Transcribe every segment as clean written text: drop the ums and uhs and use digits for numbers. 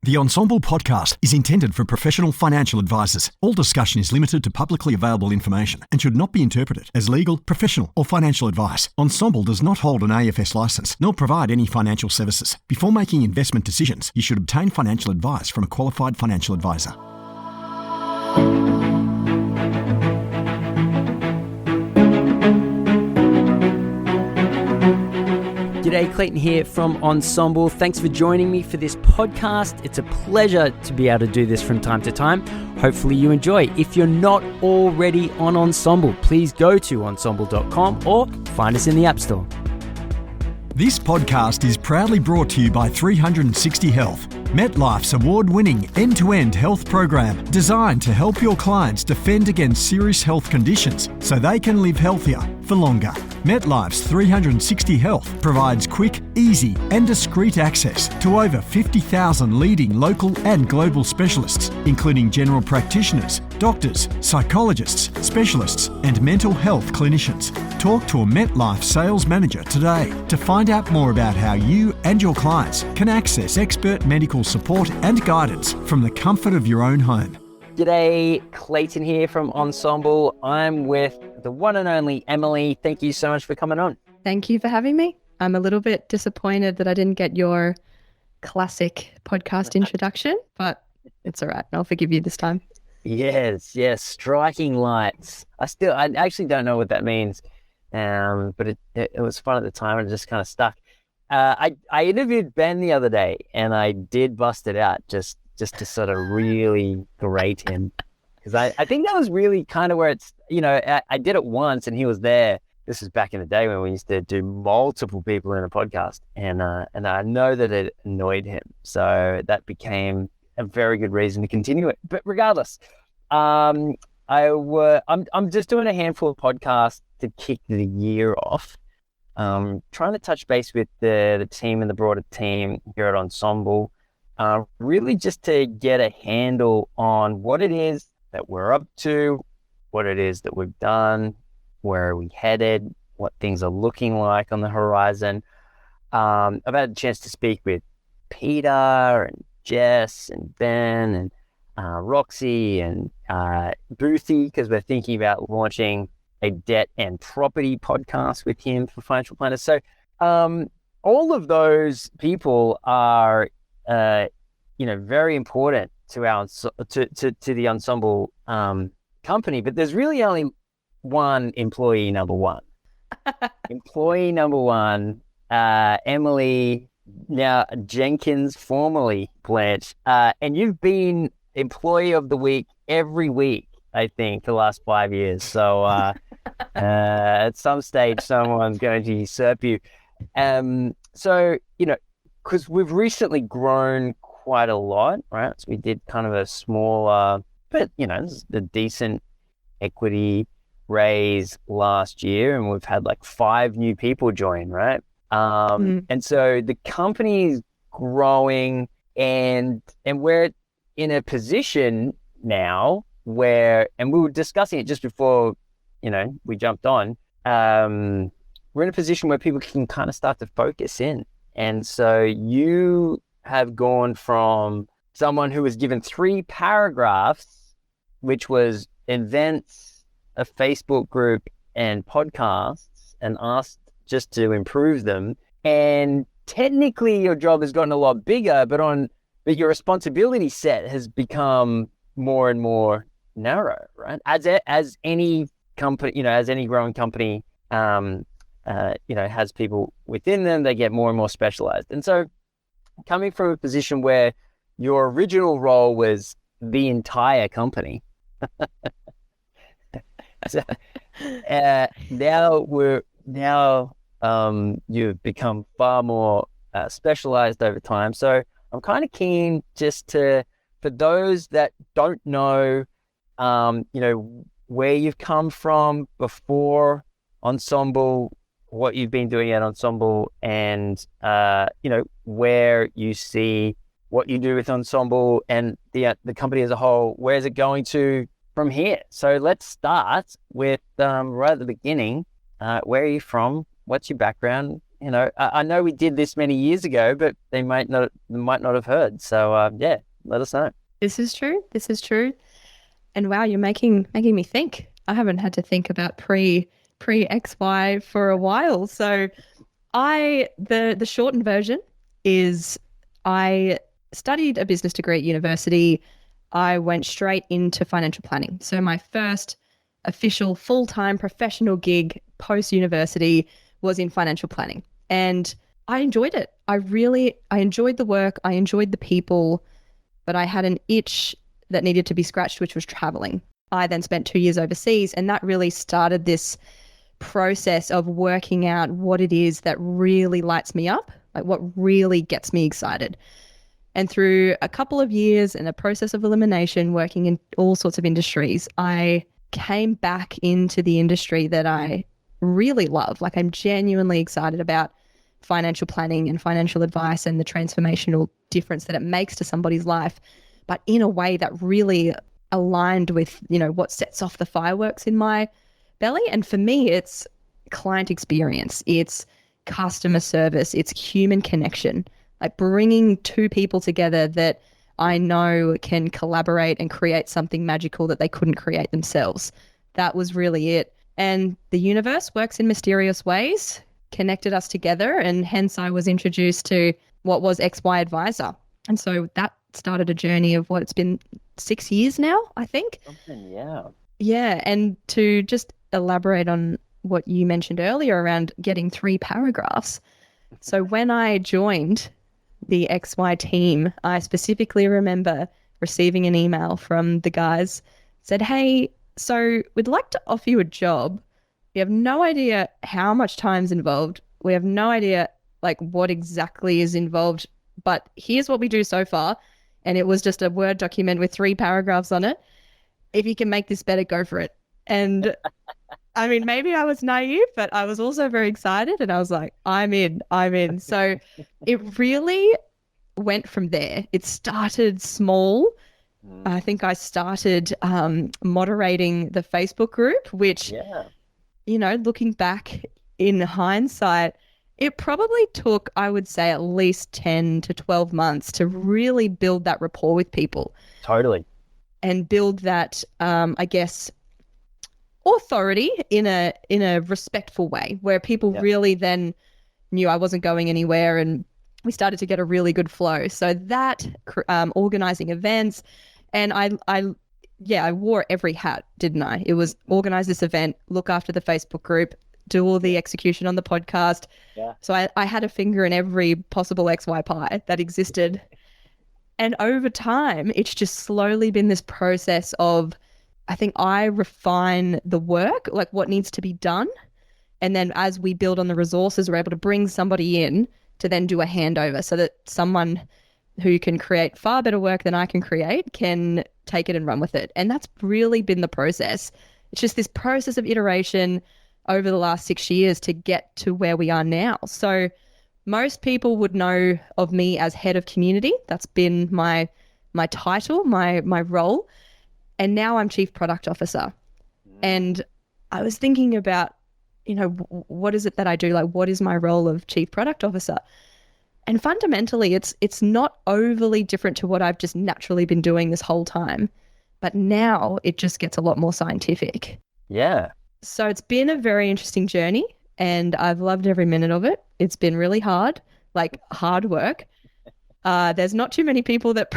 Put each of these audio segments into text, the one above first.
The Ensemble podcast is intended for professional financial advisors. All discussion is limited to publicly available information and should not be interpreted as legal, professional, or financial advice. Ensemble does not hold an AFS license nor provide any financial services. Before making investment decisions, you should obtain financial advice from a qualified financial advisor. G'day, Clayton here from Ensemble. Thanks for joining me for this podcast. It's a pleasure to be able to do this from time to time. Hopefully you enjoy. If you're not already on Ensemble, please go to ensemble.com or find us in the App Store. This podcast is proudly brought to you by 360 Health, MetLife's award-winning end-to-end health program designed to help your clients defend against serious health conditions so they can live healthier for longer. MetLife's 360 Health provides quick, easy and discreet access to over 50,000 leading local and global specialists, including general practitioners, doctors, psychologists, specialists and mental health clinicians. Talk to a MetLife sales manager today to find out more about how you and your clients can access expert medical support and guidance from the comfort of your own home. G'day, Clayton here from Ensemble. I'm with the one and only Emily. Thank you so much for coming on. Thank you for having me. I'm a little bit disappointed that I didn't get your classic podcast introduction, but it's all right. I'll forgive you this time. Yes. Striking lights. I actually don't know what that means, but it was fun at the time and it just kind of stuck. I interviewed Ben the other day and I did bust it out just to sort of really grate him. Because I think that was really kind of where it's, I did it once and he was there. This is back in the day when we used to do multiple people in a podcast. And I know that it annoyed him. So that became a very good reason to continue it. But regardless, I'm just doing a handful of podcasts to kick the year off. Trying to touch base with the team and the broader team here at Ensemble. Really just to get a handle on what it is that we're up to, what it is that we've done, where are we headed, what things are looking like on the horizon. I've had a chance to speak with Peter and Jess and Ben and Roxy and Boothie, because we're thinking about launching a debt and property podcast with him for financial planners. So all of those people are very important to our to the Ensemble company, but there's really only one employee number one. Employee number one, Emily, now Jenkins, formerly Blanche, and you've been employee of the week every week, I think, for the last 5 years. So at some stage, someone's going to usurp you. So, because we've recently grown quite a lot, right? So we did kind of a small, but a decent equity raise last year, and we've had like 5 new people join, right? And so the company's growing, and we're in a position now where, and we were discussing it just before, we jumped on. We're in a position where people can kind of start to focus in. And so you have gone from someone who was given 3 paragraphs, which was events, a Facebook group, and podcasts, and asked just to improve them. And technically your job has gotten a lot bigger, but your responsibility set has become more and more narrow, right? As any company, as any growing company, has people within them, they get more and more specialized. And so coming from a position where your original role was the entire company, so, you've become far more specialized over time. So I'm kind of keen just for those that don't know, where you've come from before Ensemble, what you've been doing at Ensemble, and where you see what you do with Ensemble and the company as a whole. Where's it going to from here? So let's start with right at the beginning. Where are you from? What's your background? I know we did this many years ago, but they might not have heard. So yeah, let us know. This is true. This is true. And wow, you're making me think. I haven't had to think about pre XY for a while. So the shortened version is I studied a business degree at university. I went straight into financial planning. So my first official full-time professional gig post-university was in financial planning. And I enjoyed it. I enjoyed the work. I enjoyed the people, but I had an itch that needed to be scratched, which was traveling. I then spent 2 years overseas, and that really started this process of working out what it is that really lights me up, like what really gets me excited. And through a couple of years and a process of elimination, working in all sorts of industries, I came back into the industry that I really love. Like, I'm genuinely excited about financial planning and financial advice and the transformational difference that it makes to somebody's life, but in a way that really aligned with, what sets off the fireworks in my belly. And for me, it's client experience, it's customer service, it's human connection, like bringing two people together that I know can collaborate and create something magical that they couldn't create themselves. That was really it. And the universe works in mysterious ways, connected us together, and hence I was introduced to what was XY Advisor. And so that started a journey of what it's been 6 years now, I think. Yeah. Yeah. And to just elaborate on what you mentioned earlier around getting 3 paragraphs. So when I joined the XY team, I specifically remember receiving an email from the guys, said, "Hey, so we'd like to offer you a job. We have no idea how much time's involved. We have no idea like what exactly is involved, but here's what we do so far." And it was just a Word document with 3 paragraphs on it. "If you can make this better, go for it." And I mean, maybe I was naive, but I was also very excited, and I was like, I'm in. So it really went from there. It started small. I think I started moderating the Facebook group, which, looking back in hindsight, it probably took, I would say, at least 10 to 12 months to really build that rapport with people. Totally. And build that, I guess, authority in a respectful way, where people really then knew I wasn't going anywhere, and we started to get a really good flow. So that organizing events, and I wore every hat, didn't I? It was organize this event, look after the Facebook group, do all the execution on the podcast. Yeah. So I had a finger in every possible XY pie that existed. And over time, it's just slowly been this process of, I think I refine the work, like what needs to be done. And then as we build on the resources, we're able to bring somebody in to then do a handover so that someone who can create far better work than I can create can take it and run with it. And that's really been the process. It's just this process of iteration over the last 6 years to get to where we are now. So most people would know of me as head of community. That's been my title, my role. And now I'm Chief Product Officer. And I was thinking about, what is it that I do? Like, what is my role of Chief Product Officer? And fundamentally, it's not overly different to what I've just naturally been doing this whole time. But now it just gets a lot more scientific. Yeah. So it's been a very interesting journey, and I've loved every minute of it. It's been really hard, like hard work. There's not too many people that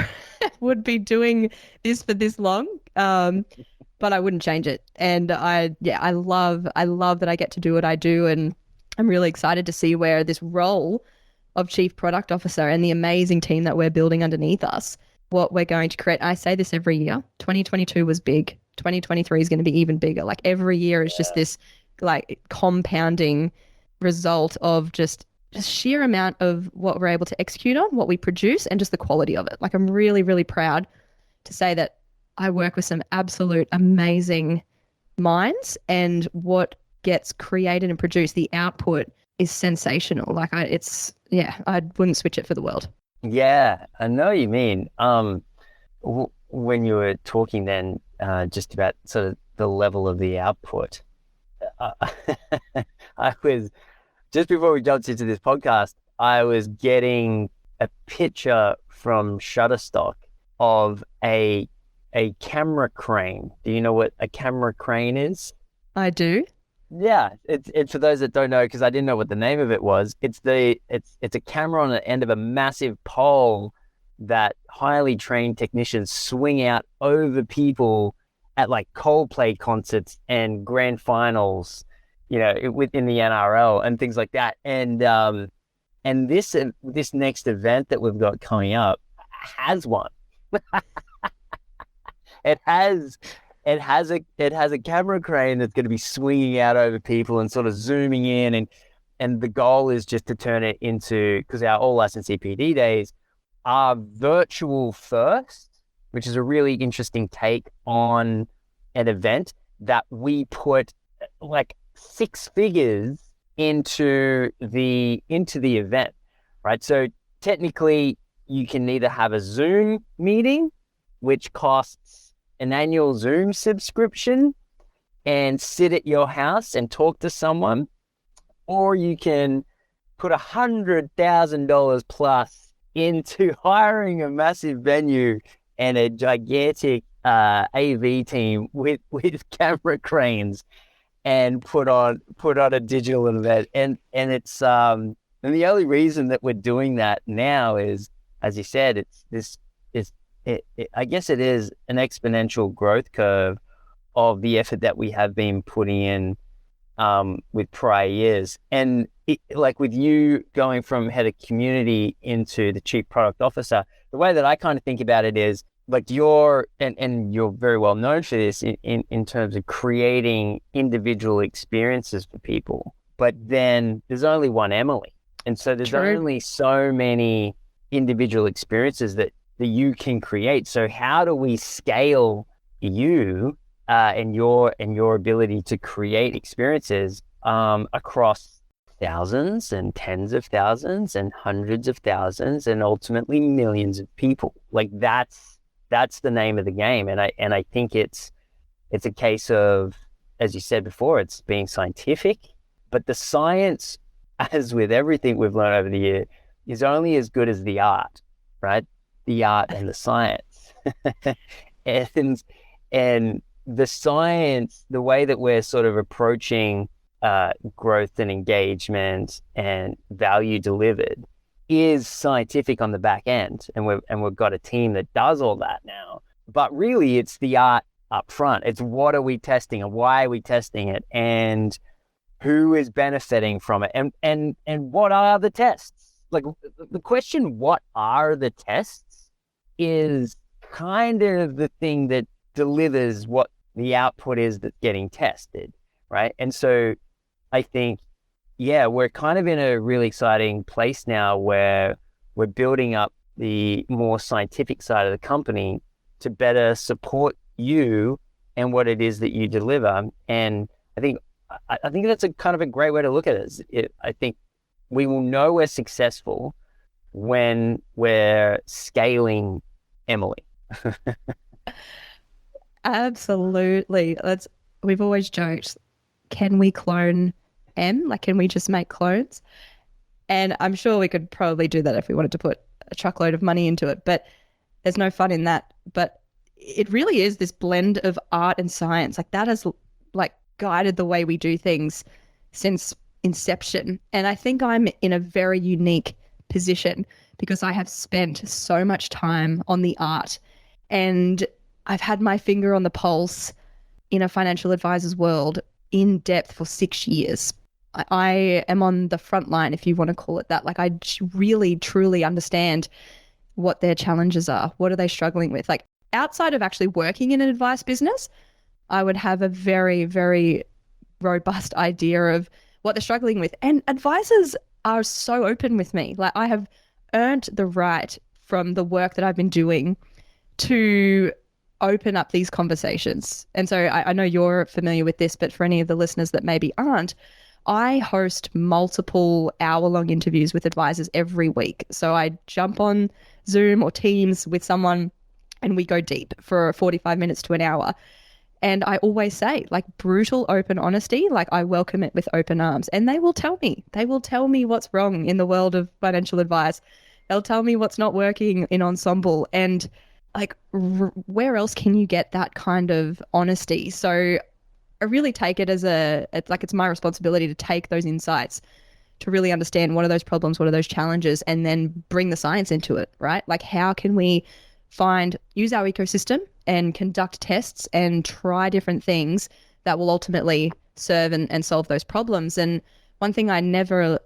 would be doing this for this long, but I wouldn't change it. And I love that I get to do what I do, and I'm really excited to see where this role of Chief Product Officer and the amazing team that we're building underneath us, what we're going to create. I say this every year. 2022 was big. 2023 is going to be even bigger. Like every year is just this like compounding result of just sheer amount of what we're able to execute on, what we produce, and just the quality of it. Like I'm really, really proud to say that I work with some absolute amazing minds, and what gets created and produced, the output is sensational. Like I wouldn't switch it for the world. Yeah, I know what you mean. When you were talking then just about sort of the level of the output, I just before we jumped into this podcast, I was getting a picture from Shutterstock of a camera crane. Do you know what a camera crane is? I do. Yeah, it's for those that don't know, because I didn't know what the name of it was. It's a camera on the end of a massive pole that highly trained technicians swing out over people at like Coldplay concerts and grand finals, within the NRL and things like that. And this next event that we've got coming up has one. It has a camera crane that's going to be swinging out over people and sort of zooming in, and the goal is just to turn it into, because our all license CPD days are virtual first, which is a really interesting take on an event that we put like 6 figures into the event, right? So technically you can either have a Zoom meeting, which costs an annual Zoom subscription, and sit at your house and talk to someone, or you can put $100,000 plus into hiring a massive venue and a gigantic AV team with camera cranes and put on a digital event. And it's and the only reason that we're doing that now is, as you said, I guess it is an exponential growth curve of the effort that we have been putting in with prior years. And like with you going from head of community into the chief product officer, the way that I kind of think about it is like you're very well known for this in terms of creating individual experiences for people. But then there's only one Emily. And so there's only so many individual experiences that you can create. So how do we scale you and your ability to create experiences across thousands and tens of thousands and hundreds of thousands and ultimately millions of people? Like that's the name of the game. And I think it's a case of, as you said before, it's being scientific, but the science, as with everything we've learned over the year, is only as good as the art, right? The art and the science. and the science, the way that we're sort of approaching growth and engagement and value delivered is scientific on the back end. And we've got a team that does all that now. But really it's the art up front. It's what are we testing and why are we testing it and who is benefiting from it and what are the tests? Like the question, what are the tests, is kind of the thing that delivers what the output is that's getting tested, right? And so I think, yeah, we're kind of in a really exciting place now where we're building up the more scientific side of the company to better support you and what it is that you deliver. And I think that's a kind of a great way to look at it. I think we will know we're successful when we're scaling Emily. Absolutely. We've always joked, can we clone M? Like, can we just make clones? And I'm sure we could probably do that if we wanted to put a truckload of money into it, but there's no fun in that. But it really is this blend of art and science. Like that has like guided the way we do things since inception. And I think I'm in a very unique position because I have spent so much time on the art and I've had my finger on the pulse in a financial advisor's world in depth for 6 years. I am on the front line, if you want to call it that. Like I really, truly understand what their challenges are. What are they struggling with? Like outside of actually working in an advice business, I would have a very, very robust idea of what they're struggling with. And advisors are so open with me. Like I have earned the right from the work that I've been doing to open up these conversations. And so I know you're familiar with this, but for any of the listeners that maybe aren't, I host multiple hour-long interviews with advisors every week. So I jump on Zoom or Teams with someone and we go deep for 45 minutes to an hour. And I always say, like, brutal, open honesty, like, I welcome it with open arms. And they will tell me. They will tell me what's wrong in the world of financial advice. They'll tell me what's not working in Ensemble. And, like, where else can you get that kind of honesty? So I really take it as it's my responsibility to take those insights, to really understand what are those problems, what are those challenges, and then bring the science into it, right? Like, how can we use our ecosystem and conduct tests and try different things that will ultimately serve and solve those problems. And one thing I never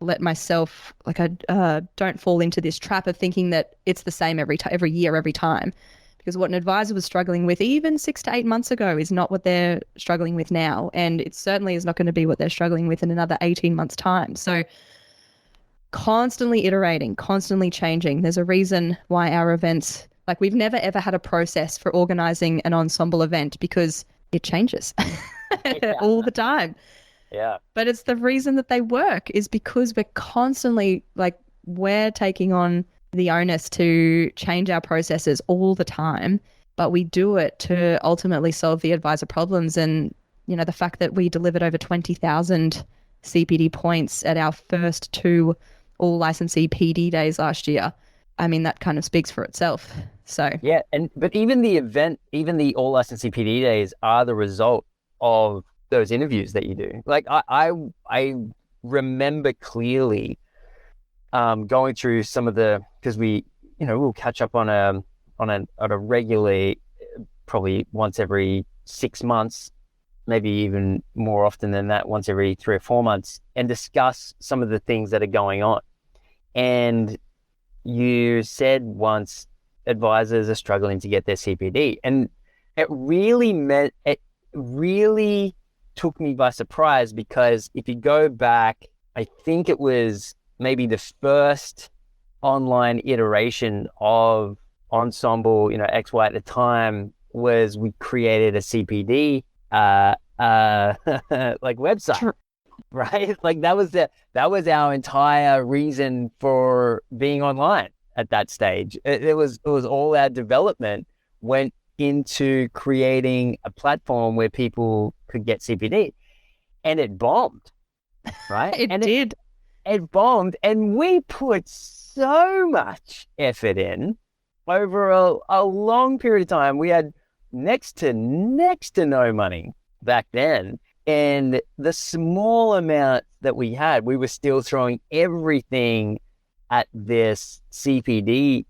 let myself, like, I don't fall into this trap of thinking that it's the same every year, every time. Because what an advisor was struggling with even 6 to 8 months ago is not what they're struggling with now. And it certainly is not going to be what they're struggling with in another 18 months' time. So constantly iterating, constantly changing. There's a reason why our events, like, we've never ever had a process for organizing an Ensemble event because it changes all the time. Yeah. But it's the reason that they work is because we're constantly, like, we're taking on the onus to change our processes all the time, but we do it to ultimately solve the advisor problems. And, you know, the fact that we delivered over 20,000 CPD points at our first 2 all licensee PD days last year, I mean, that kind of speaks for itself. So yeah, but even the all licensee PD days are the result of those interviews that you do. Like, I remember clearly going through some of because we'll catch up on a regular, probably once every 6 months, maybe even more often than that, once every 3 or 4 months, and discuss some of the things that are going on. And you said once advisors are struggling to get their CPD, and it really took me by surprise, because if you go back, I think it was maybe the first online iteration of Ensemble, XY at the time, was we created a CPD like website, right? Like that was our entire reason for being online at that stage. It was all our development went into creating a platform where people could get CPD, and it bombed, right? It bombed, and we put so much effort in over a long period of time. We had next to no money back then, and the small amount that we had, we were still throwing everything at this CPD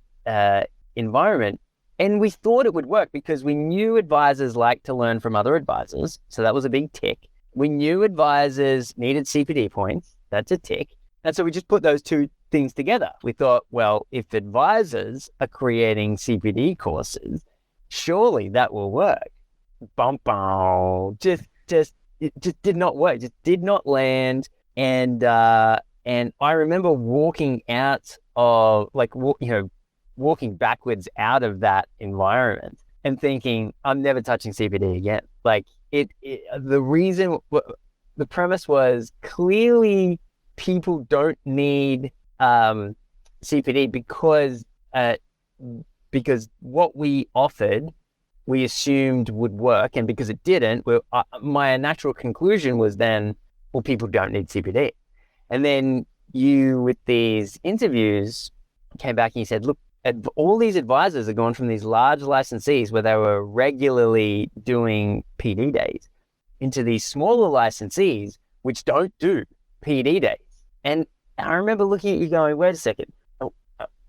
environment. And we thought it would work because we knew advisors like to learn from other advisors. So that was a big tick. We knew advisors needed CPD points. That's a tick. And so we just put those two things together. We thought, well, if advisors are creating CPD courses, surely that will work. It just did not work. Just did not land. And I remember walking out of, walking backwards out of that environment and thinking, I'm never touching CPD again. Like the premise was clearly people don't need CPD because what we offered, we assumed would work, and because it didn't, my natural conclusion was then, well, people don't need CPD. And then you, with these interviews, came back and you said, look, all these advisors are going from these large licensees where they were regularly doing PD days into these smaller licensees which don't do PD days. And I remember looking at you going, wait a second,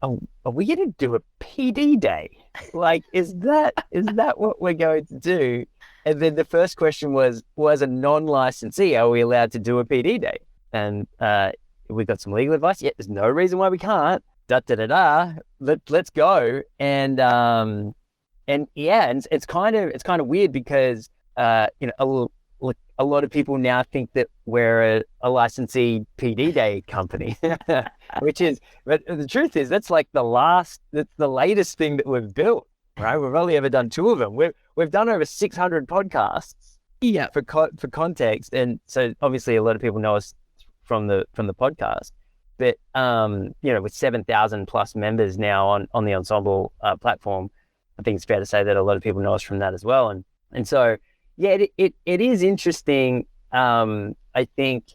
are we going to do a PD day? Like, is that what we're going to do? And then the first question was a non-licensee, are we allowed to do a PD day? And we got some legal advice. Yeah, there's no reason why we can't. Let's go. And it's kind of weird because a lot of people now think that we're a licensee PD day company, but the truth is that's like that's the latest thing that we've built, right? We've only ever done 2 of them. We've done over 600 podcasts. Yeah. For context, and so obviously a lot of people know us from the podcast, but with 7,000 plus members now on the Ensemble platform, I think it's fair to say that a lot of people know us from that as well. And so, yeah, it is interesting. I think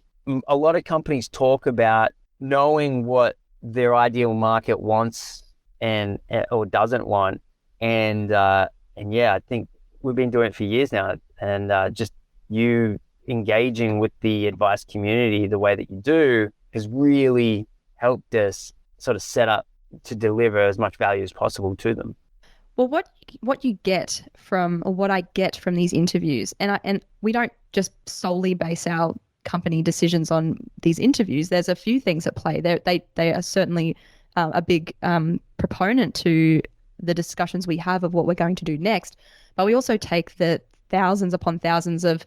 a lot of companies talk about knowing what their ideal market wants and or doesn't want. And yeah, I think we've been doing it for years now. And just you engaging with the advice community the way that you do has really helped us sort of set up to deliver as much value as possible to them. Well, what you get from, or what I get from these interviews, and we don't just solely base our company decisions on these interviews. There's a few things at play. They are certainly a big proponent to the discussions we have of what we're going to do next, but we also take the thousands upon thousands of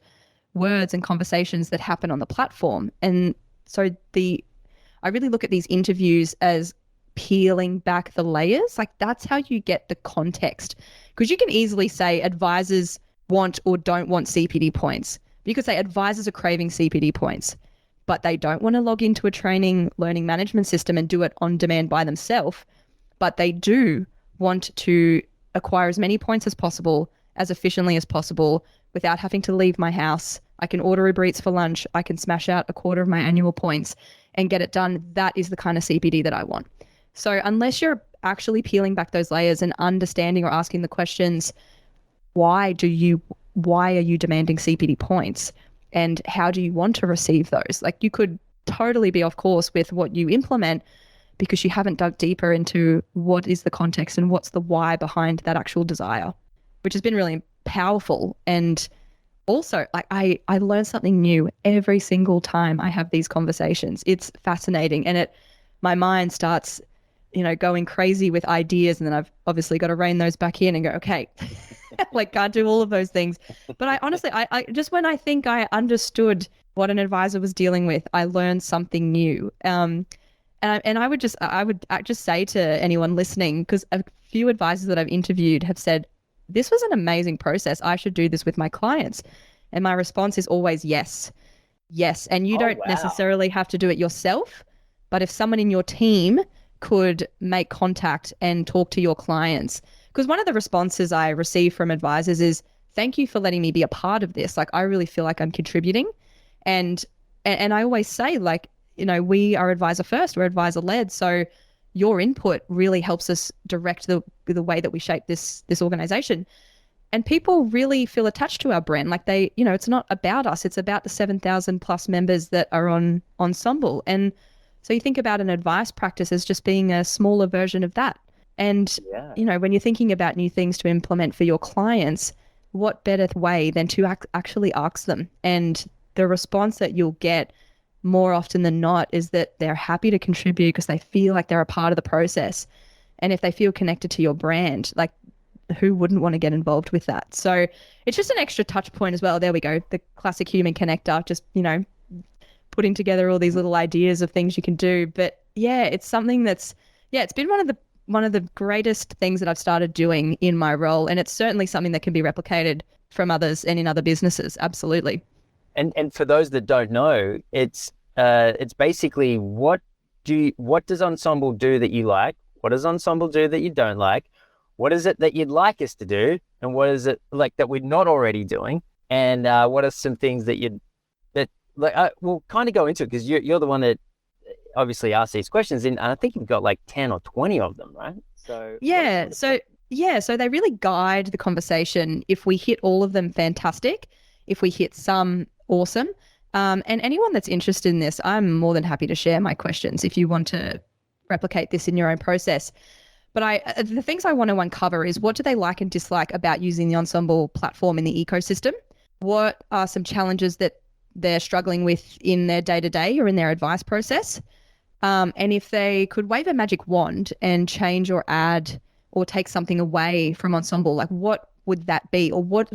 words and conversations that happen on the platform. And so I really look at these interviews as peeling back the layers. Like, that's how you get the context, because you can easily say advisors want or don't want CPD points. You could say advisors are craving CPD points, but they don't want to log into a training learning management system and do it on demand by themselves. But they do want to acquire as many points as possible, as efficiently as possible, without having to leave my house. I can order Uber Eats for lunch. I can smash out a quarter of my annual points and get it done. That is the kind of CPD that I want. So unless you're actually peeling back those layers and understanding or asking the questions, why are you demanding CPD points, and how do you want to receive those? Like, you could totally be off course with what you implement because you haven't dug deeper into what is the context and what's the why behind that actual desire, which has been really powerful. And also, like, I learn something new every single time I have these conversations. It's fascinating, and my mind starts, going crazy with ideas, and then I've obviously got to rein those back in and go, okay, like, can't do all of those things. But I honestly, I just, when I think I understood what an advisor was dealing with, I learned something new. And I would just say to anyone listening, because a few advisors that I've interviewed have said, this was an amazing process. I should do this with my clients. And my response is always yes. Yes. And you don't necessarily have to do it yourself, but if someone in your team could make contact and talk to your clients, because one of the responses I receive from advisors is, thank you for letting me be a part of this. Like, I really feel like I'm contributing. And I always say, like, we are advisor first, we're advisor led. So your input really helps us direct the way that we shape this organization. And people really feel attached to our brand. Like, they, it's not about us, it's about the 7,000 plus members that are on Ensemble. And so you think about an advice practice as just being a smaller version of that. And, when you're thinking about new things to implement for your clients, what better way than to actually ask them? And the response that you'll get more often than not is that they're happy to contribute because they feel like they're a part of the process. And if they feel connected to your brand, like, who wouldn't want to get involved with that? So it's just an extra touch point as well. There we go. The classic human connector, just, putting together all these little ideas of things you can do. But yeah, it's something that's, it's been one of the greatest things that I've started doing in my role. And it's certainly something that can be replicated from others and in other businesses. Absolutely. And for those that don't know, it's basically, what does Ensemble do that you like? What does Ensemble do that you don't like? What is it that you'd like us to do? And what is it like that we're not already doing? And what are some things that we'll kind of go into it, because you're the one that obviously asks these questions, and I think you've got like 10 or 20 of them, right? So so they really guide the conversation. If we hit all of them, fantastic. If we hit some, awesome. And anyone that's interested in this, I'm more than happy to share my questions if you want to replicate this in your own process. But the things I want to uncover is, what do they like and dislike about using the Ensemble platform in the ecosystem? What are some challenges that they're struggling with in their day-to-day or in their advice process? And if they could wave a magic wand and change or add or take something away from Ensemble, like, what would that be? Or what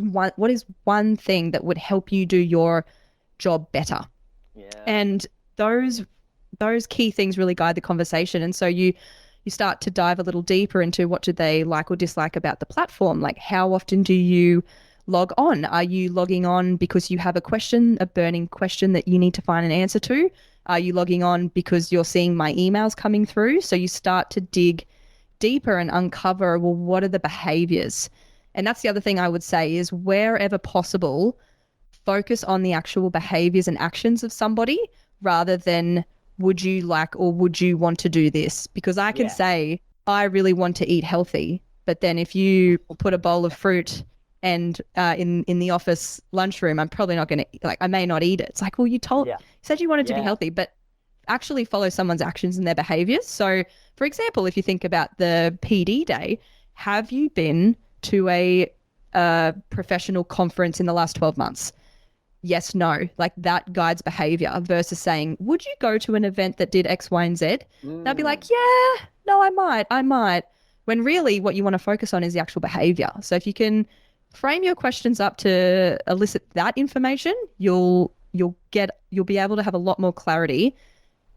is one thing that would help you do your job better? Yeah. And those key things really guide the conversation. And so you start to dive a little deeper into, what do they like or dislike about the platform? Like, how often do you log on? Are you logging on because you have a burning question that you need to find an answer to? Are you logging on because you're seeing my emails coming through? So you start to dig deeper and uncover, well, what are the behaviors? And that's the other thing I would say is wherever possible, focus on the actual behaviors and actions of somebody rather than would you like or would you want to do this? Because I can say, I really want to eat healthy. But then if you put a bowl of fruit and in the office lunchroom, I'm probably not going to, like, I may not eat it. It's like, well, you said you wanted to be healthy, but actually follow someone's actions and their behaviors. So, for example, if you think about the PD day, have you been to a professional conference in the last 12 months? Yes, no, like that guides behavior versus saying, would you go to an event that did X, Y, and Z? They'll be like, yeah, no, I might. When really what you want to focus on is the actual behavior. So if you can frame your questions up to elicit that information, you'll be able to have a lot more clarity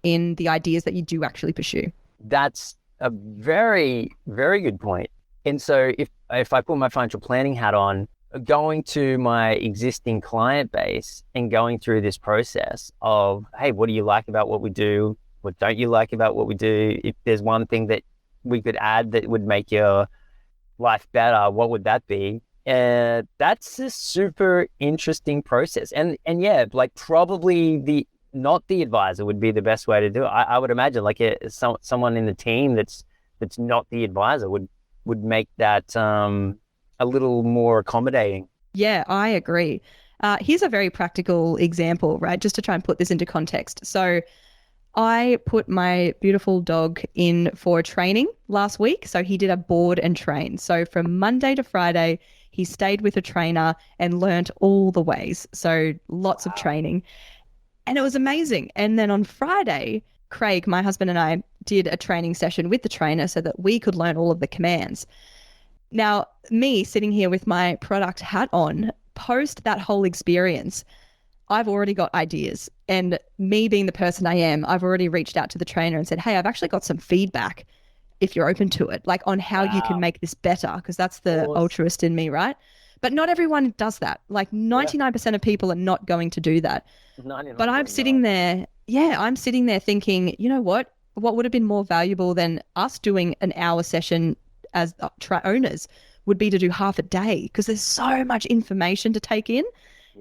in the ideas that you do actually pursue. That's a very, very good point. And so if I put my financial planning hat on, going to my existing client base and going through this process of, hey, what do you like about what we do? What don't you like about what we do? If there's one thing that we could add that would make your life better, what would that be? That's a super interesting process. And yeah, like probably not the advisor would be the best way to do it. I would imagine like someone in the team that's not the advisor would make that a little more accommodating. Yeah, I agree. Here's a very practical example, right? Just to try and put this into context. So I put my beautiful dog in for training last week. So he did a board and train. So from Monday to Friday, he stayed with a trainer and learnt all the ways. So lots of training. And it was amazing. And then on Friday, Craig, my husband, and I did a training session with the trainer so that we could learn all of the commands. Now, me sitting here with my product hat on, post that whole experience, I've already got ideas. And me being the person I am, I've already reached out to the trainer and said, hey, I've actually got some feedback if you're open to it, like on how you can make this better, because that's the altruist in me, right? But not everyone does that. Like 99% of people are not going to do that. But I'm sitting there, I'm sitting there thinking, you know what would have been more valuable than us doing an hour session as owners would be to do half a day, because there's so much information to take in.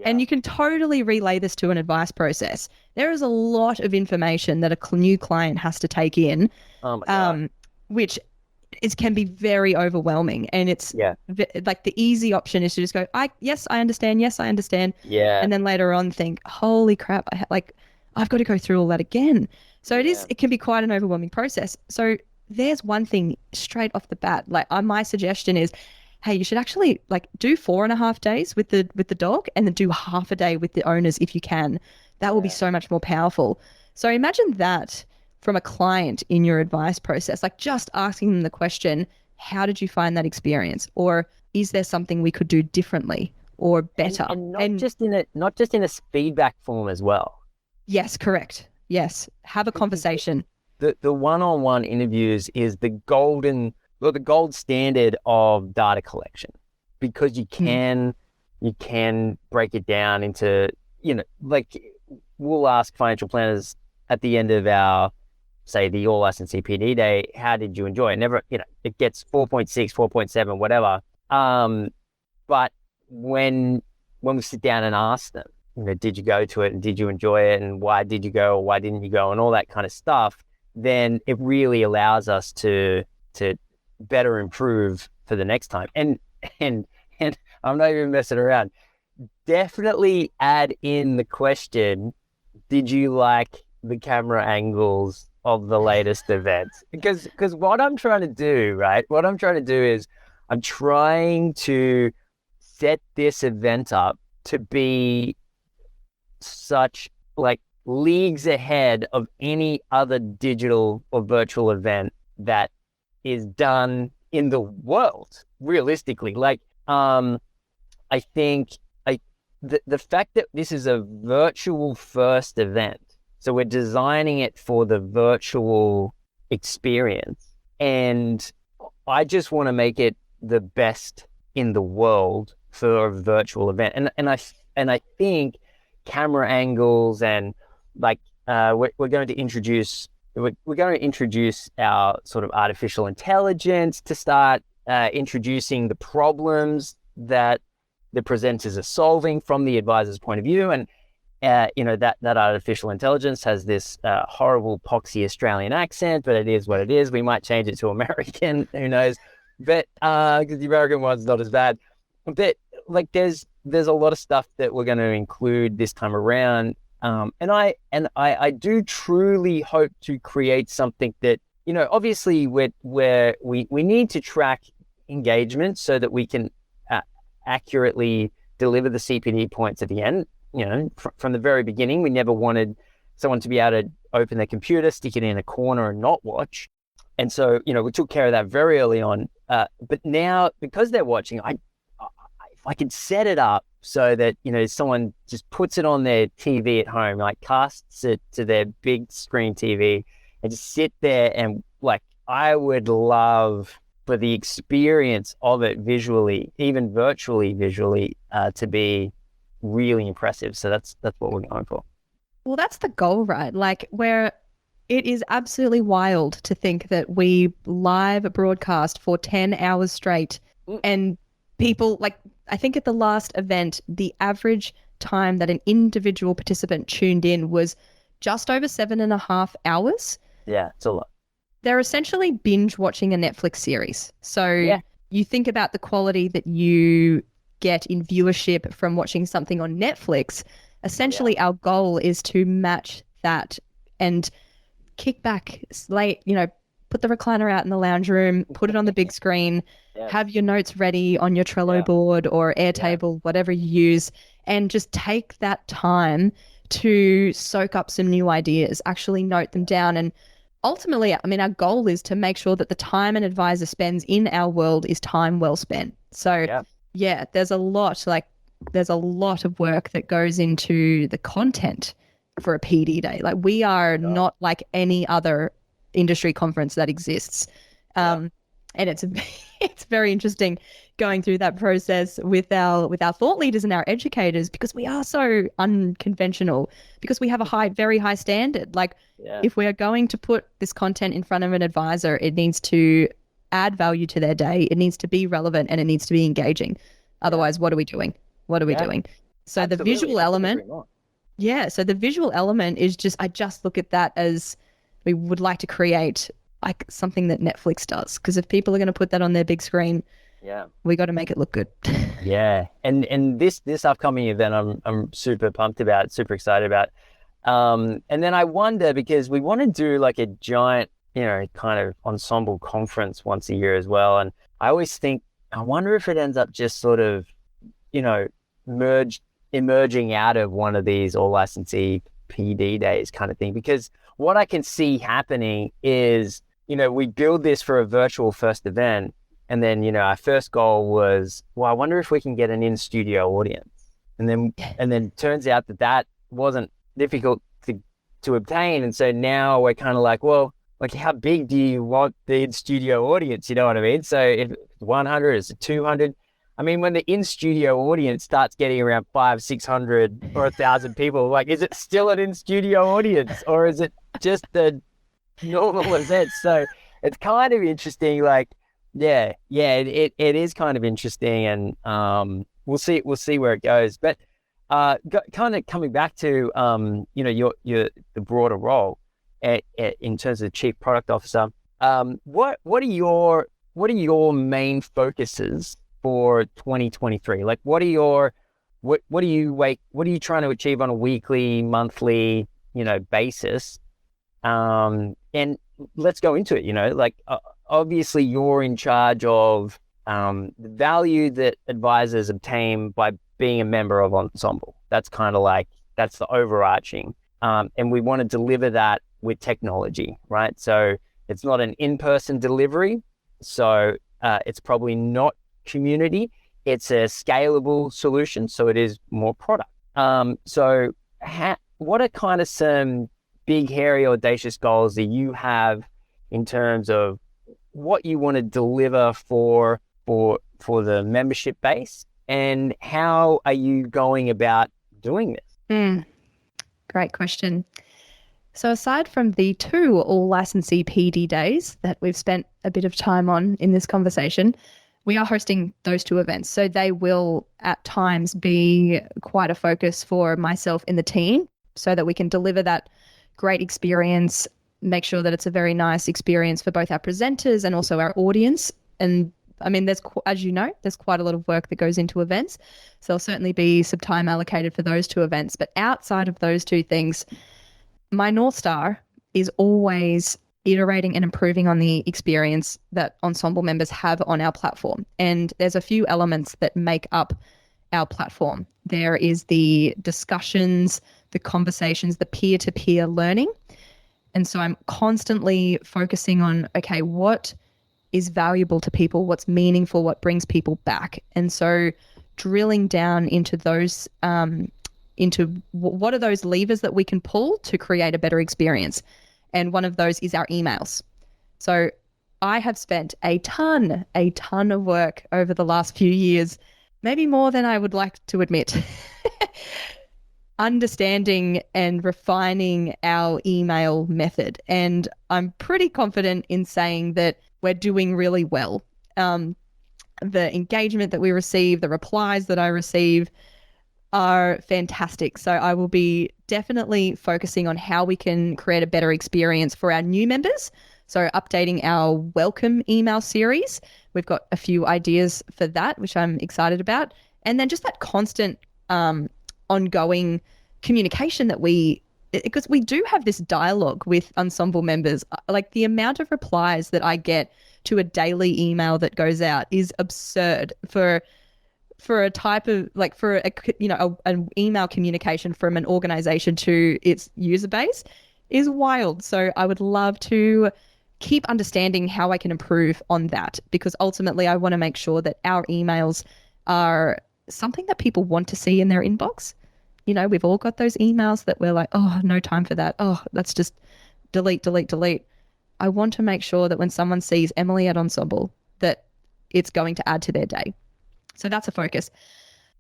And you can totally relay this to an advice process. There is a lot of information that a new client has to take in, which can be very overwhelming. And it's like the easy option is to just go, yes, I understand. Yeah. And then later on think, holy crap, I've got to go through all that again. So it can be quite an overwhelming process. So there's one thing straight off the bat. Like my suggestion is, hey, you should actually do 4.5 days with the dog and then do half a day with the owners if you can. That will be so much more powerful. So imagine that from a client in your advice process, like just asking them the question, how did you find that experience? Or is there something we could do differently or better? And not just in a feedback form as well. Yes, correct. Yes. Have a conversation. The one-on-one interviews is the gold standard of data collection, because you can break it down into, like we'll ask financial planners at the end of our, say, the All License CPD day, how did you enjoy it? Never, it gets 4.6, 4.7, whatever. But when we sit down and ask them, did you go to it and did you enjoy it and why did you go or why didn't you go and all that kind of stuff, then it really allows us to better improve for the next time. And I'm not even messing around. Definitely add in the question, did you like the camera angles of the latest events? Because what I'm trying to do, right? What I'm trying to do is I'm trying to set this event up to be such leagues ahead of any other digital or virtual event that is done in the world, realistically. I think the fact that this is a virtual first event, so we're designing it for the virtual experience, and I just want to make it the best in the world for a virtual event. And I think camera angles and we're going to introduce we're going to introduce our sort of artificial intelligence to start introducing the problems that the presenters are solving from the advisor's point of view. And that artificial intelligence has this horrible poxy Australian accent, but it is what it is. We might change it to American, who knows? But because the American one's not as bad. But like, there's a lot of stuff that we're going to include this time around, and I do truly hope to create something that, obviously we need to track engagement so that we can accurately deliver the CPD points at the end. From the very beginning, we never wanted someone to be able to open their computer, stick it in a corner and not watch. And so, we took care of that very early on. But now, because they're watching, if I could set it up so that, someone just puts it on their TV at home, like casts it to their big screen TV and just sit there, and like, I would love for the experience of it visually, even virtually visually, to be really impressive. So that's what we're going for. Well, that's the goal, right? Like, where it is absolutely wild to think that we live broadcast for 10 hours straight, and people, like, I think at the last event, the average time that an individual participant tuned in was just over 7.5 hours. Yeah, it's a lot. They're essentially binge watching a Netflix series. So you think about the quality that you get in viewership from watching something on Netflix. Essentially, our goal is to match that and kick back late, put the recliner out in the lounge room, put it on the big screen, have your notes ready on your Trello board or Airtable, whatever you use, and just take that time to soak up some new ideas, actually note them down. And ultimately, our goal is to make sure that the time an advisor spends in our world is time well spent. So there's a lot of work that goes into the content for a PD day. Like, we are not like any other industry conference that exists. And it's very interesting going through that process with our thought leaders and our educators, because we are so unconventional, because we have a very high standard. Like, if we are going to put this content in front of an advisor, it needs to add value to their day. It needs to be relevant, and it needs to be engaging. Otherwise, what are we doing? What are we doing? So the visual element, so the visual element is I just look at that as, we would like to create like something that Netflix does, because if people are going to put that on their big screen, we got to make it look good. And this upcoming event, I'm super pumped about, super excited about. And then I wonder, because we want to do like a giant, kind of ensemble conference once a year as well. And I always think, I wonder if it ends up just sort of, emerging out of one of these all licensee PD days kind of thing. Because what I can see happening is, we build this for a virtual first event, and then, our first goal was, well, I wonder if we can get an in-studio audience. And then turns out that wasn't difficult to obtain. And so now we're kind of like, well, like, how big do you want the in-studio audience? You know what I mean? So if it's 100, is it 200? I mean, when the in-studio audience starts getting around 500, 600 or 1,000 people, like, is it still an in-studio audience, or is it just the normal event? So it's kind of interesting. Like, it is kind of interesting, and we'll see where it goes. But kind of coming back to your the broader role in terms of chief product officer, what are your main focuses for 2023? Like, what are you trying to achieve on a weekly, monthly, basis? And let's go into it. Like, obviously you're in charge of the value that advisors obtain by being a member of Ensemble. That's kind of like, that's the overarching. And we want to deliver that with technology, right? So it's not an in-person delivery. So it's probably not community. It's a scalable solution. So it is more product. So what are kind of some big, hairy, audacious goals that you have in terms of what you want to deliver for the membership base, and how are you going about doing this? Great question. So aside from the 2 all licensee PD days that we've spent a bit of time on in this conversation, we are hosting those 2 events. So they will at times be quite a focus for myself and the team so that we can deliver that great experience, make sure that it's a very nice experience for both our presenters and also our audience. And I mean, as you know, there's quite a lot of work that goes into events. So there'll certainly be some time allocated for those 2 events. But outside of those 2 things, my North Star is always iterating and improving on the experience that Ensemble members have on our platform. And there's a few elements that make up our platform. There is the discussions, the conversations, the peer-to-peer learning. And so I'm constantly focusing on, okay, what is valuable to people, what's meaningful, what brings people back. And so drilling down into those into what are those levers that we can pull to create a better experience. And one of those is our emails. So I have spent a ton of work over the last few years, maybe more than I would like to admit, understanding and refining our email method. And I'm pretty confident in saying that we're doing really well. The engagement that we receive, the replies that I receive, are fantastic. So I will be definitely focusing on how we can create a better experience for our new members. So updating our welcome email series. We've got a few ideas for that, which I'm excited about. And then just that constant ongoing communication that because we do have this dialogue with Ensemble members. Like the amount of replies that I get to a daily email that goes out is absurd for a type of an email communication from an organization to its user base is wild. So I would love to keep understanding how I can improve on that, because ultimately I want to make sure that our emails are something that people want to see in their inbox. You know, we've all got those emails that we're like, oh, no time for that. Oh, let's just delete. I want to make sure that when someone sees Emily at Ensemble, that it's going to add to their day. So that's a focus.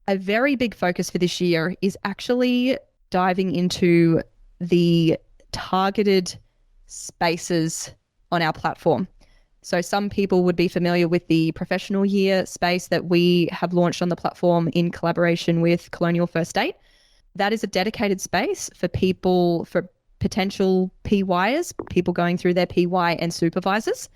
A very big focus for this year is actually diving into the targeted spaces on our platform. So some people would be familiar with the professional year space that we have launched on the platform in collaboration with Colonial First State. That is a dedicated space for people, for potential PYers, people going through their PY and supervisors.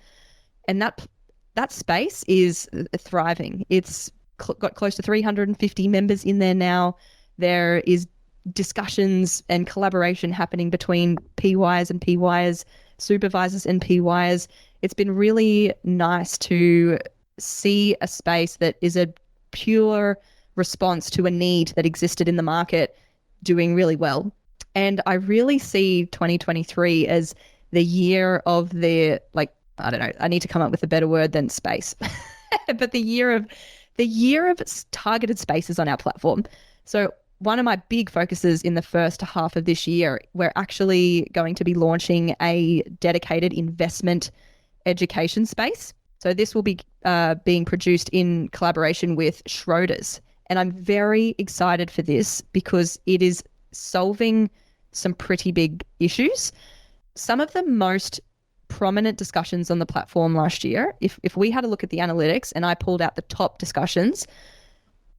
And that space is thriving. It's got close to 350 members in there now. There is discussions and collaboration happening between PYs and PYers, supervisors and PYers. It's been really nice to see a space that is a pure response to a need that existed in the market doing really well. And I really see 2023 as the year of the, I don't know, I need to come up with a better word than space, but the year of targeted spaces on our platform. So one of my big focuses in the first half of this year, we're actually going to be launching a dedicated investment education space. So this will be being produced in collaboration with Schroders. And I'm very excited for this because it is solving some pretty big issues. Some of the most prominent discussions on the platform last year, if we had a look at the analytics and I pulled out the top discussions,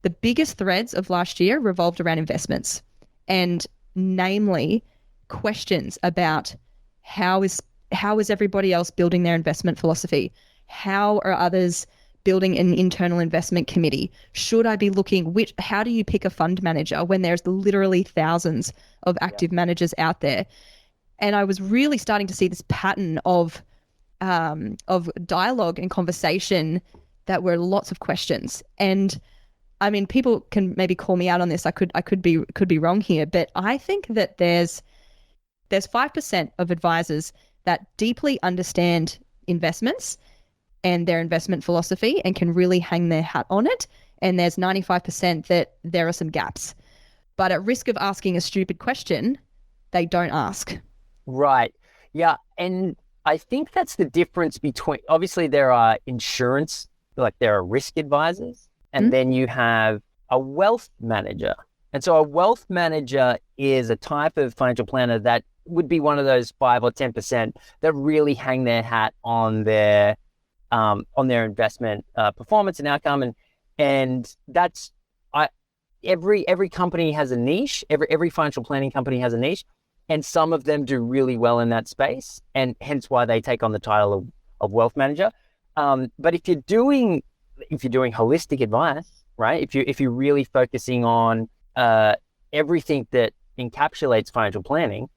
the biggest threads of last year revolved around investments, and namely questions about how is everybody else building their investment philosophy? How are others building an internal investment committee? Should I be looking how do you pick a fund manager when there's literally thousands of active managers out there? And I was really starting to see this pattern of dialogue and conversation that were lots of questions. And I mean, people can maybe call me out on this. I could be wrong here, but I think that there's 5% of advisors that deeply understand investments and their investment philosophy and can really hang their hat on it. And there's 95% that there are some gaps. But at risk of asking a stupid question, they don't ask. Right. Yeah. And I think that's the difference between, obviously there are insurance, like there are risk advisors, and then you have a wealth manager. And so a wealth manager is a type of financial planner that would be one of those 5 or 10% that really hang their hat on their investment performance and outcome, and that's every company has a niche. Every financial planning company has a niche, and some of them do really well in that space, and hence why they take on the title of wealth manager. But if you're doing holistic advice, right? If you're really focusing on everything that encapsulates financial planning,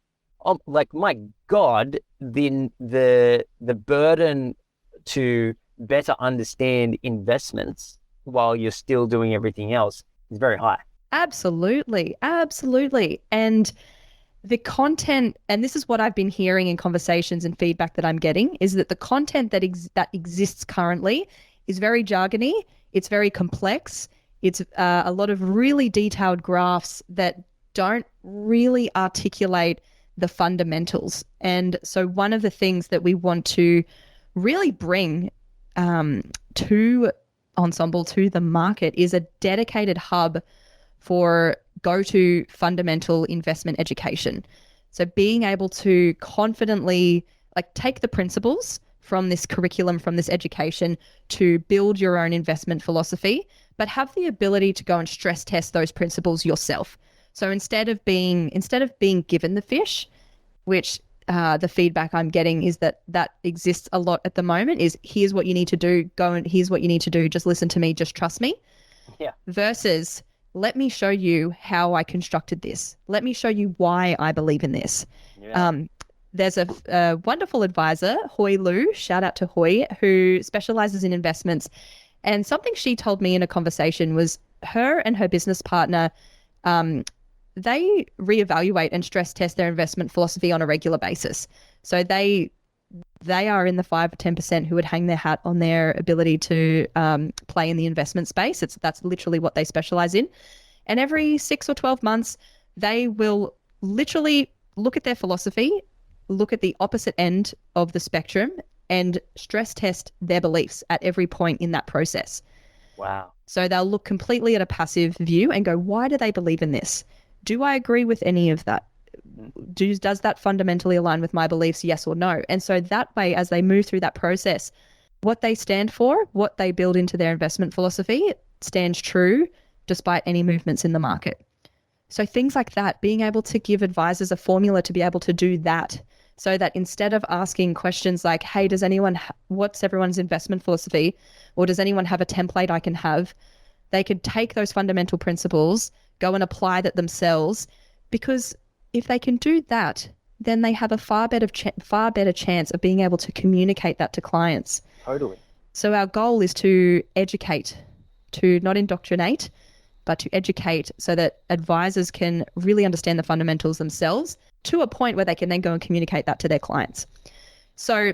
like, my God, then the burden to better understand investments while you're still doing everything else is very high. Absolutely. Absolutely. And the content, and this is what I've been hearing in conversations and feedback that I'm getting, is that the content that exists currently is very jargony. It's very complex. It's a lot of really detailed graphs that don't really articulate the fundamentals. And so one of the things that we want to really bring to Ensemble, to the market, is a dedicated hub for go-to fundamental investment education. So being able to confidently take the principles from this curriculum, from this education, to build your own investment philosophy, but have the ability to go and stress test those principles yourself. So instead of being given the fish, which the feedback I'm getting is that exists a lot at the moment, is here's what you need to do, go and here's what you need to do, just listen to me, just trust me. Yeah. Versus, let me show you how I constructed this. Let me show you why I believe in this. Yeah. There's a wonderful advisor, Hoi Lu, shout out to Hoi, who specializes in investments. And something she told me in a conversation was her and her business partner, they reevaluate and stress test their investment philosophy on a regular basis. So they are in the 5 or 10% who would hang their hat on their ability to play in the investment space. That's literally what they specialize in. And every 6 or 12 months, they will literally look at their philosophy, look at the opposite end of the spectrum, and stress test their beliefs at every point in that process. Wow. So they'll look completely at a passive view and go, why do they believe in this? Do I agree with any of that? Does that fundamentally align with my beliefs, yes or no? And so that way, as they move through that process, what they stand for, what they build into their investment philosophy, stands true despite any movements in the market. So things like that, being able to give advisors a formula to be able to do that, so that instead of asking questions like, hey, what's everyone's investment philosophy? Or does anyone have a template I can have? They could take those fundamental principles, go and apply that themselves, because if they can do that, then they have a far better chance of being able to communicate that to clients. Totally. So our goal is to educate, to not indoctrinate, but to educate, so that advisors can really understand the fundamentals themselves to a point where they can then go and communicate that to their clients. So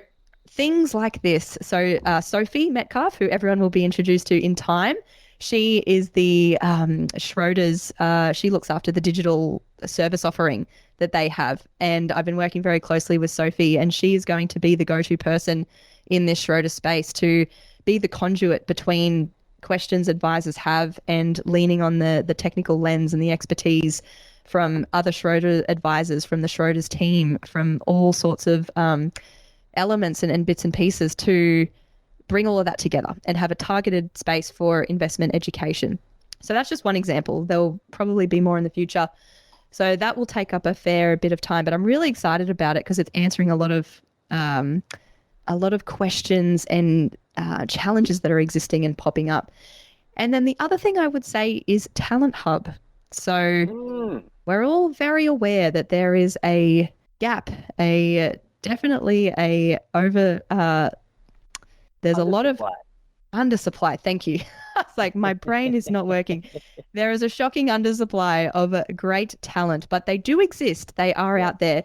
things like this. So Sophie Metcalf, who everyone will be introduced to in time, she is the Schroders. She looks after the digital service offering that they have. And I've been working very closely with Sophie, and she is going to be the go-to person in this Schroder space to be the conduit between questions advisors have and leaning on the technical lens and the expertise from other Schroder advisors, from the Schroders team, from all sorts of elements and bits and pieces to bring all of that together and have a targeted space for investment education. So that's just one example. There'll probably be more in the future. So that will take up a fair bit of time, but I'm really excited about it because it's answering a lot of questions and challenges that are existing and popping up. And then the other thing I would say is Talent Hub. So we're all very aware that there is a gap, definitely there's a lot of undersupply. Thank you. It's like my brain is not working. There is a shocking undersupply of great talent, but they do exist. They are out there.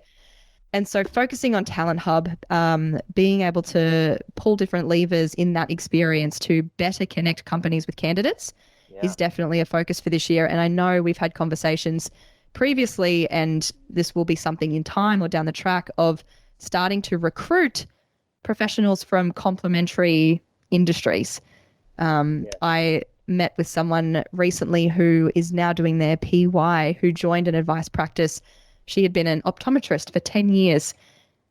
And so focusing on Talent Hub, being able to pull different levers in that experience to better connect companies with candidates is definitely a focus for this year. And I know we've had conversations previously, and this will be something in time or down the track of starting to recruit professionals from complementary industries. I met with someone recently who is now doing their PY, who joined an advice practice She had been an optometrist for 10 years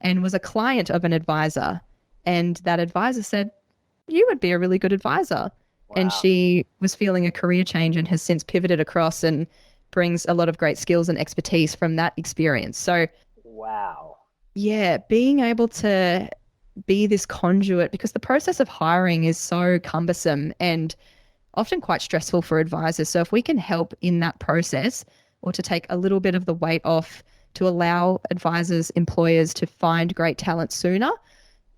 and was a client of an advisor. And that advisor said, you would be a really good advisor. Wow. And she was feeling a career change and has since pivoted across and brings a lot of great skills and expertise from that experience. So, wow. Yeah, being able to be this conduit, because the process of hiring is so cumbersome and often quite stressful for advisors. So if we can help in that process, or to take a little bit of the weight off to allow advisors, employers to find great talent sooner,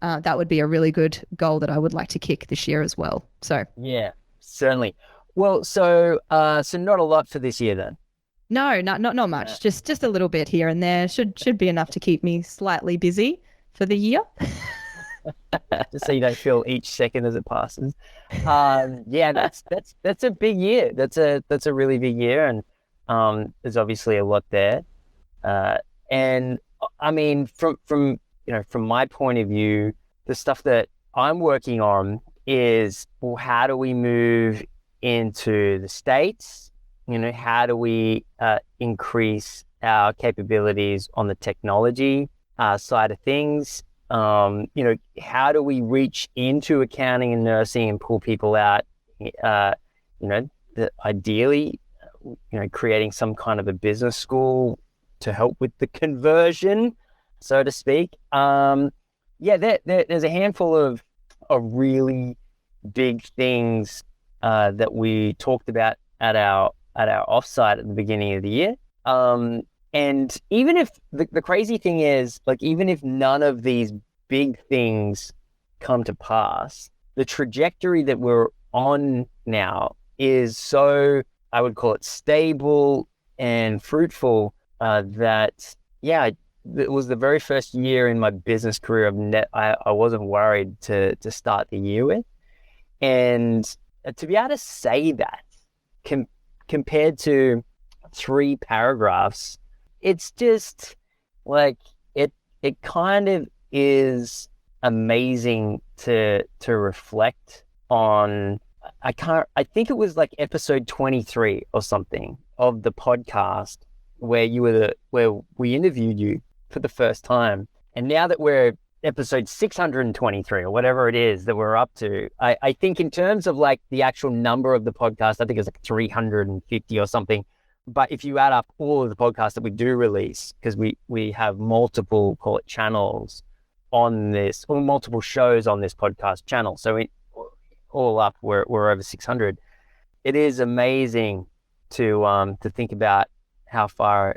that would be a really good goal that I would like to kick this year as well. So yeah, certainly. Well, so not a lot for this year then. No, not much. Just a little bit here and there. Should be enough to keep me slightly busy for the year. Just so you don't feel each second as it passes. Yeah, that's a big year. That's a really big year, and there's obviously a lot there. And I mean, from my point of view, the stuff that I'm working on is, well, how do we move into the States? How do we increase our capabilities on the technology side of things? How do we reach into accounting and nursing and pull people out? Ideally, creating some kind of a business school to help with the conversion, so to speak. There's a handful of really big things that we talked about at our offsite at the beginning of the year. And even if the crazy thing is, like, even if none of these big things come to pass, the trajectory that we're on now is so, I would call it, stable and fruitful, that, yeah, it was the very first year in my business career I wasn't worried to start the year with. And to be able to say that compared to 3 paragraphs, it's just like, it kind of is amazing to reflect on. I think it was like episode 23 or something of the podcast where we interviewed you for the first time. And now that we're episode 623 or whatever it is that we're up to, I think in terms of like the actual number of the podcast, I think it's like 350 or something. But if you add up all of the podcasts that we do release, because we have multiple, call it, channels on this, or multiple shows on this podcast channel, so all up we're over 600. It is amazing to think about how far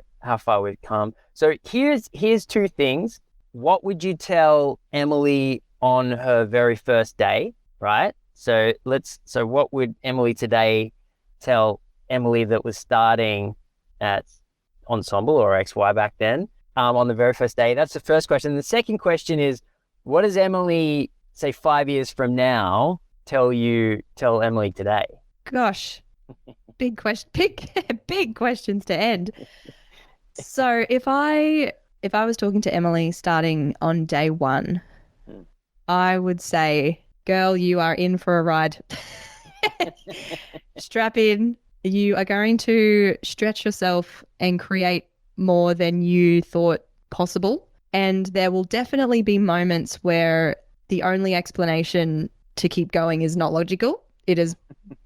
we've come. So here's 2 things. What would you tell Emily on her very first day, right? So what would Emily today tell Emily that was starting at Ensemble or XY back then, on the very first day? That's the first question. The second question is, what does Emily, say 5 years from now, tell Emily today? Gosh, big question, big questions to end. So if I was talking to Emily starting on day 1, I would say, girl, you are in for a ride. Strap in. You are going to stretch yourself and create more than you thought possible. And there will definitely be moments where the only explanation to keep going is not logical. It is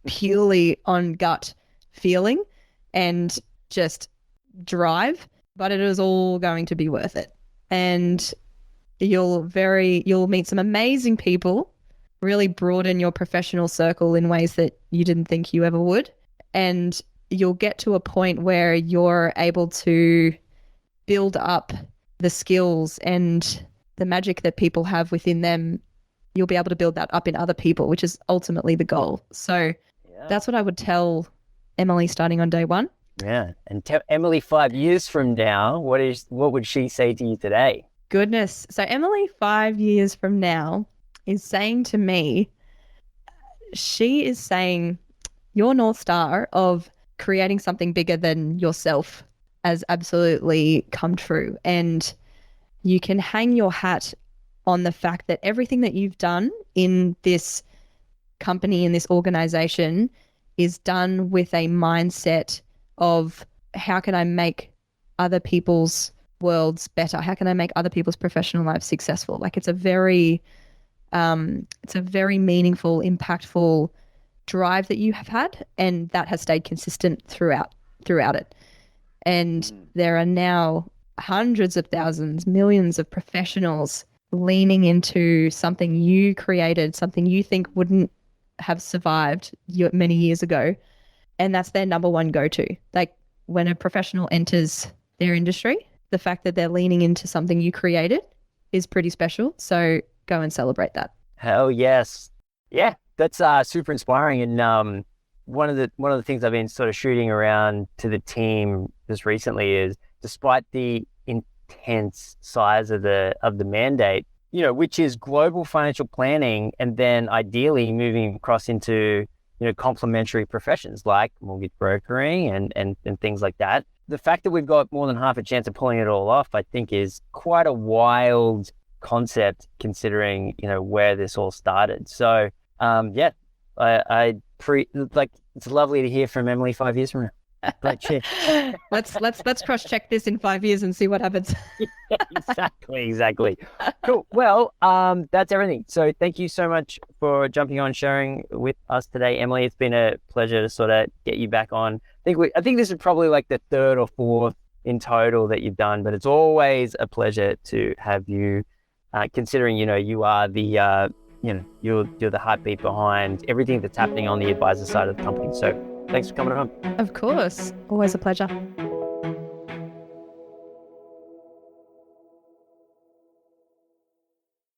purely on gut feeling and just drive, but it is all going to be worth it. And you'll meet some amazing people, really broaden your professional circle in ways that you didn't think you ever would. And you'll get to a point where you're able to build up the skills and the magic that people have within them. You'll be able to build that up in other people, which is ultimately the goal. So That's what I would tell Emily starting on day 1. Yeah. And Emily 5 years from now, what would she say to you today? Goodness. So Emily 5 years from now is saying to me, she is saying, your North Star of creating something bigger than yourself has absolutely come true. And you can hang your hat on the fact that everything that you've done in this company, in this organization, is done with a mindset of, how can I make other people's worlds better? How can I make other people's professional lives successful? Like it's a very meaningful, impactful drive that you have had, and that has stayed consistent throughout it. And there are now hundreds of thousands, millions of professionals leaning into something you created, something you think wouldn't have survived many years ago. And that's their number one go-to. Like when a professional enters their industry, the fact that they're leaning into something you created is pretty special. So go and celebrate that. Hell yes. Yeah, that's super inspiring. And one of the things I've been sort of shooting around to the team just recently is, despite the intense size of the mandate, which is global financial planning, and then ideally moving across into complementary professions like mortgage brokering and things like that. The fact that we've got more than half a chance of pulling it all off, I think, is quite a wild concept considering where this all started. So yeah, it's lovely to hear from Emily 5 years from now. Let's cross check this in 5 years and see what happens. Exactly. Cool. Well, that's everything. So thank you so much for jumping on, sharing with us today, Emily. It's been a pleasure to sort of get you back on. I think this is probably like the third or fourth in total that you've done, but it's always a pleasure to have you, considering you are the you're the heartbeat behind everything that's happening on the advisor side of the company. So thanks for coming on. Of course. Always a pleasure.